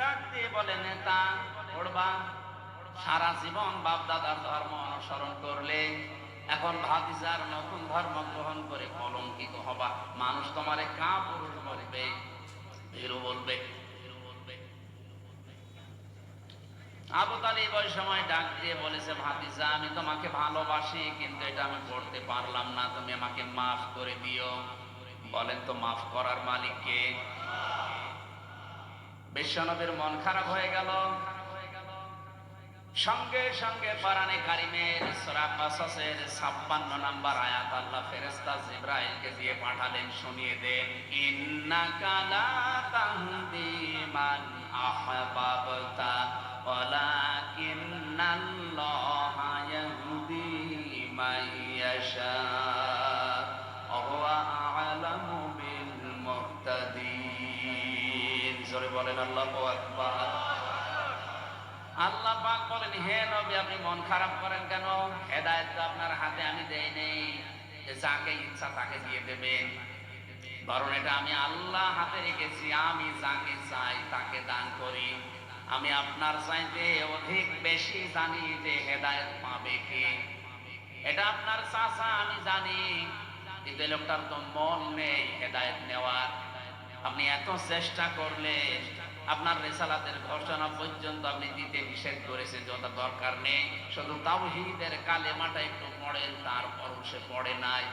ডাক দিয়ে বলে, নেতা পড়বা, সারা জীবন বাপ দাদার ধর্ম অনুসরণ করলে, এখন ভাতিজার নতুন ধর্ম গ্রহণ করে কলঙ্কিত হবা। মানুষ তোমারে কাপুরুষ বলবে, ভীরু বলবে। আবু তালিব ওই সময় ডাক দিয়ে বলেছে, ভাতিজা আমি তোমাকে ভালোবাসি, কিন্তু এটা আমি করতে পারলাম না, তুমি আমাকে মাফ করে দিও। বলেন তো মাফ করার মালিক কে? বিশ্বনবীর মন খারাপ হয়ে গেল। সঙ্গে সঙ্গে কোরআনে কারিমের সূরা কাসাসের 56 নম্বর আয়াত আল্লাহ ফেরেশতা জিবরাইলকে দিয়ে পাঠালেন, শুনিয়ে দেন, ইন্নাকা লা তাহদি মান আহবাবতা ওয়ালাকিন্নাল্লাহা ইয়াহদি মান ইয়াশা ওয়া হুয়া আ'লামু বিল মুহতাদিন। জোরে বলেন আল্লাহু আকবার। আল্লাহ পাক বলেন, হে নবী আপনি মন খারাপ করেন কেন? হেদায়েত তো আপনার হাতে আমি দেই নেই যে যাকে ইচ্ছা তাকে দিয়ে দেবেন, বরং এটা আমি আল্লাহ হাতে রেখেছি। আমি যাকে চাই তাকে দান করি। আমি আপনার চাইতে অধিক বেশি জানি যে হেদায়েত পাবে কে। এটা আপনার চাচা আমি জানি, কিন্তু এই লোকটার তো মন নেই হেদায়েত নেওয়ার। আপনি এত চেষ্টা করলেন, আপনার রিসালাতের ঘোষণা পর্যন্ত আপনি দিতে নিষেধ করেছেন, যে ওটা দরকার নেই, শুধু তাওহীদের কালেমাটা একটু পড়েন, তারপর সে পড়ে নাই।